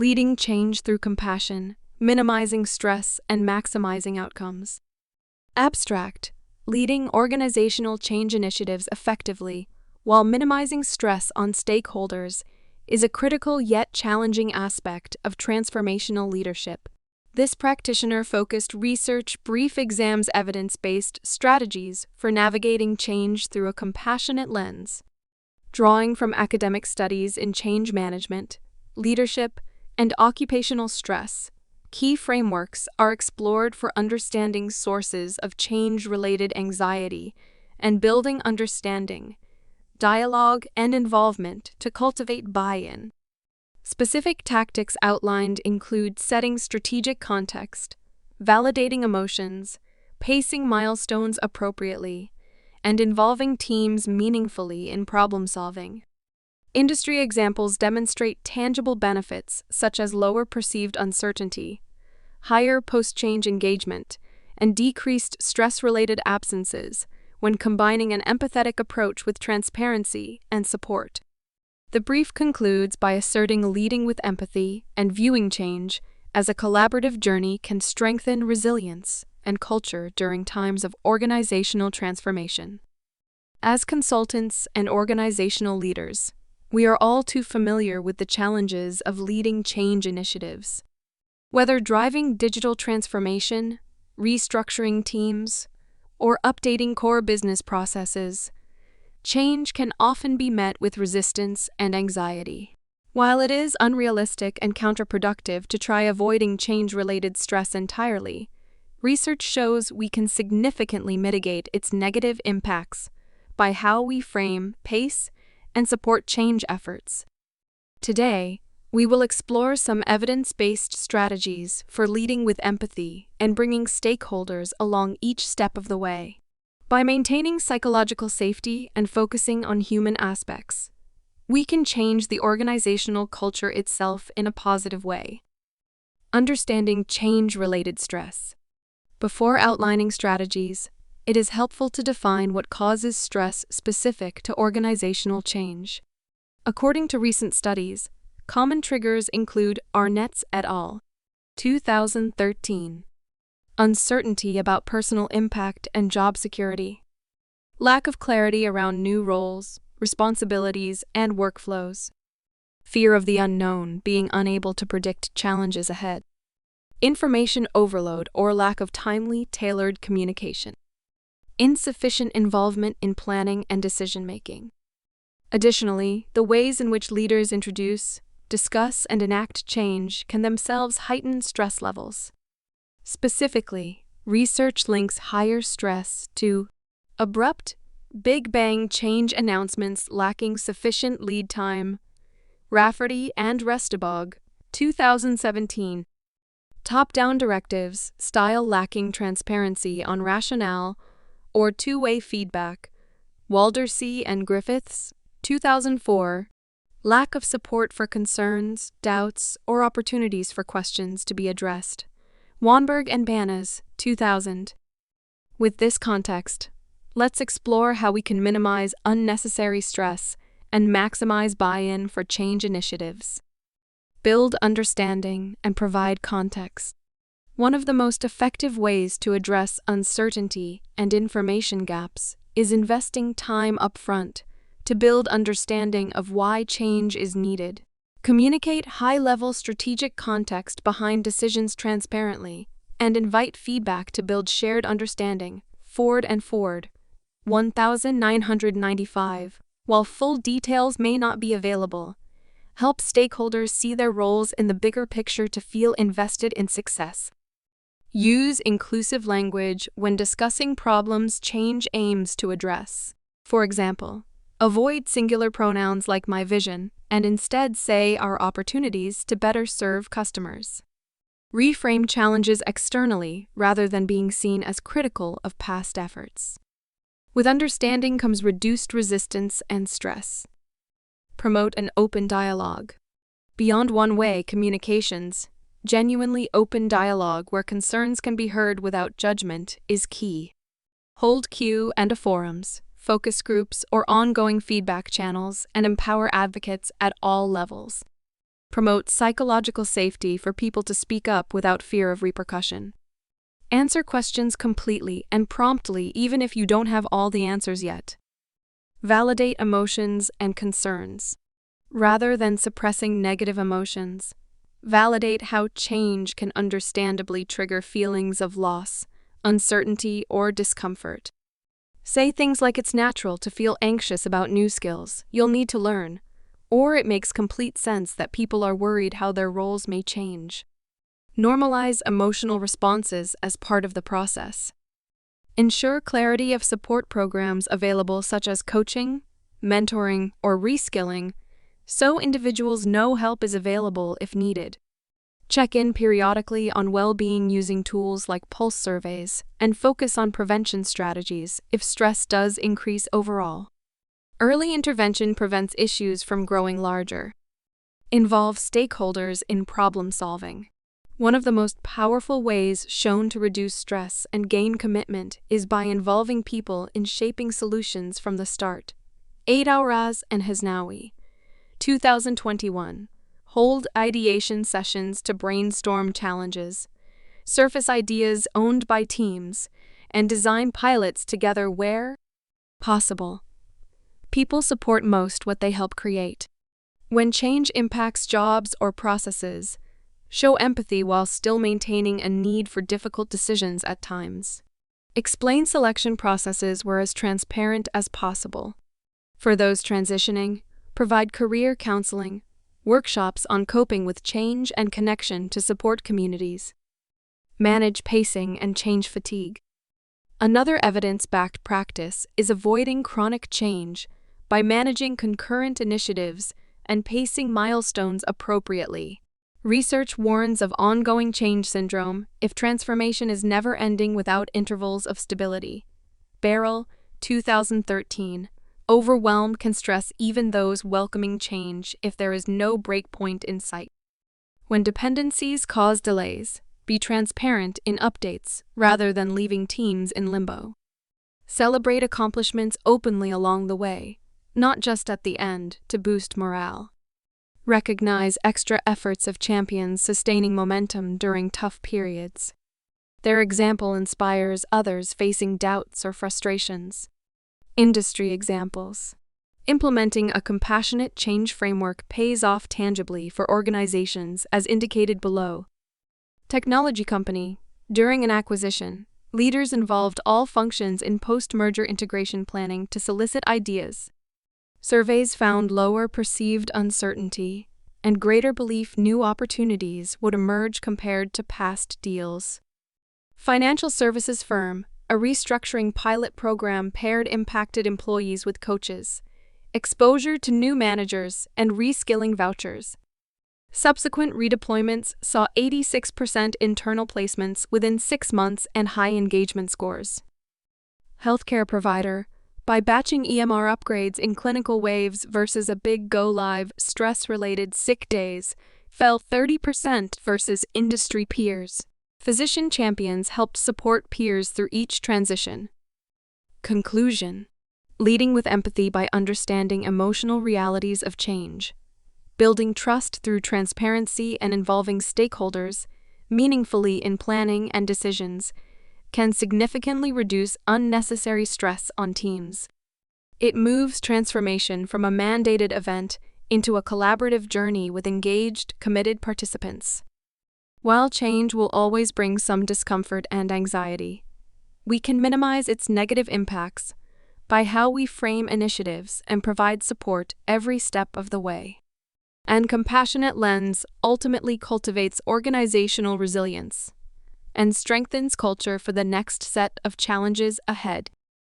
leading change through compassion, minimizing stress, and maximizing outcomes. Abstract, leading organizational change initiatives effectively while minimizing stress on stakeholders is a critical yet challenging aspect of transformational leadership. This practitioner-focused research brief examines evidence-based strategies for navigating change through a compassionate lens. Drawing from academic studies in change management, leadership, and occupational stress, key frameworks are explored for understanding sources of change-related anxiety and building understanding, dialogue, and involvement to cultivate buy-in. Specific tactics outlined include setting strategic context, validating emotions, pacing milestones appropriately, and involving teams meaningfully in problem-solving. Industry examples demonstrate tangible benefits such as lower perceived uncertainty, higher post-change engagement, and decreased stress-related absences when combining an empathetic approach with transparency and support. The brief concludes by asserting leading with empathy and viewing change as a collaborative journey can strengthen resilience and culture during times of organizational transformation. As consultants and organizational leaders, we are all too familiar with the challenges of leading change initiatives. Whether driving digital transformation, restructuring teams, or updating core business processes, change can often be met with resistance and anxiety. While it is unrealistic and counterproductive to try avoiding change-related stress entirely, research shows we can significantly mitigate its negative impacts by how we frame, pace, and support change efforts. Today, we will explore some evidence-based strategies for leading with empathy and bringing stakeholders along each step of the way. By maintaining psychological safety and focusing on human aspects, we can change the organizational culture itself in a positive way. Understanding change-related stress. Before outlining strategies, it is helpful to define what causes stress specific to organizational change. According to recent studies, common triggers include Arnett et al. 2013. Uncertainty about personal impact and job security. Lack of clarity around new roles, responsibilities, and workflows. Fear of the unknown, being unable to predict challenges ahead. Information overload or lack of timely, tailored communication. Insufficient involvement in planning and decision-making. Additionally, the ways in which leaders introduce, discuss, and enact change can themselves heighten stress levels. Specifically, research links higher stress to abrupt, Big Bang change announcements lacking sufficient lead time, Rafferty and Restabog, 2017. Top-down directives, style lacking transparency on rationale or two-way feedback, Waldersee and Griffiths, 2004. Lack of support for concerns, doubts, or opportunities for questions to be addressed, Wanberg and Banas, 2000. With this context, let's explore how we can minimize unnecessary stress and maximize buy-in for change initiatives. Build understanding and provide context. One of the most effective ways to address uncertainty and information gaps is investing time upfront to build understanding of why change is needed. Communicate high-level strategic context behind decisions transparently, and invite feedback to build shared understanding. Ford and Ford, 1995. While full details may not be available, help stakeholders see their roles in the bigger picture to feel invested in success. Use inclusive language when discussing problems change aims to address. For example, avoid singular pronouns like my vision, and instead say our opportunities to better serve customers. Reframe challenges externally rather than being seen as critical of past efforts. With understanding comes reduced resistance and stress. Promote an open dialogue. Beyond one-way communications, genuinely open dialogue where concerns can be heard without judgment is key. Hold Q&A forums, focus groups, or ongoing feedback channels, and empower advocates at all levels. Promote psychological safety for people to speak up without fear of repercussion. Answer questions completely and promptly even if you don't have all the answers yet. Validate emotions and concerns. Rather than suppressing negative emotions, validate how change can understandably trigger feelings of loss, uncertainty, or discomfort. Say things like it's natural to feel anxious about new skills you'll need to learn, or it makes complete sense that people are worried how their roles may change. Normalize emotional responses as part of the process. Ensure clarity of support programs available such as coaching, mentoring, or reskilling, so individuals know help is available if needed. Check in periodically on well-being using tools like pulse surveys, and focus on prevention strategies if stress does increase overall. Early intervention prevents issues from growing larger. Involve stakeholders in problem solving. One of the most powerful ways shown to reduce stress and gain commitment is by involving people in shaping solutions from the start. Aouraz and Hasnawi, 2021. Hold ideation sessions to brainstorm challenges, surface ideas owned by teams, and design pilots together where possible. People support most what they help create. When change impacts jobs or processes, show empathy while still maintaining a need for difficult decisions at times. Explain selection processes were as transparent as possible. For those transitioning, provide career counseling, workshops on coping with change and connection to support communities. Manage pacing and change fatigue. Another evidence-backed practice is avoiding chronic change by managing concurrent initiatives and pacing milestones appropriately. Research warns of ongoing change syndrome if transformation is never ending without intervals of stability. Barrel, 2013. Overwhelm can stress even those welcoming change if there is no breakpoint in sight. When dependencies cause delays, be transparent in updates rather than leaving teams in limbo. Celebrate accomplishments openly along the way, not just at the end, to boost morale. Recognize extra efforts of champions sustaining momentum during tough periods. Their example inspires others facing doubts or frustrations. Industry examples. Implementing a compassionate change framework pays off tangibly for organizations as indicated below. Technology company. During an acquisition, leaders involved all functions in post-merger integration planning to solicit ideas. Surveys found lower perceived uncertainty and greater belief new opportunities would emerge compared to past deals. Financial services firm. A restructuring pilot program paired impacted employees with coaches, exposure to new managers, and reskilling vouchers. Subsequent redeployments saw 86% internal placements within 6 months and high engagement scores. Healthcare provider. By batching EMR upgrades in clinical waves versus a big go-live, stress-related sick days fell 30% versus industry peers. Physician champions helped support peers through each transition. Conclusion. Leading with empathy by understanding emotional realities of change. Building trust through transparency and involving stakeholders meaningfully in planning and decisions can significantly reduce unnecessary stress on teams. It moves transformation from a mandated event into a collaborative journey with engaged, committed participants. While change will always bring some discomfort and anxiety, we can minimize its negative impacts by how we frame initiatives and provide support every step of the way. An compassionate lens ultimately cultivates organizational resilience and strengthens culture for the next set of challenges ahead.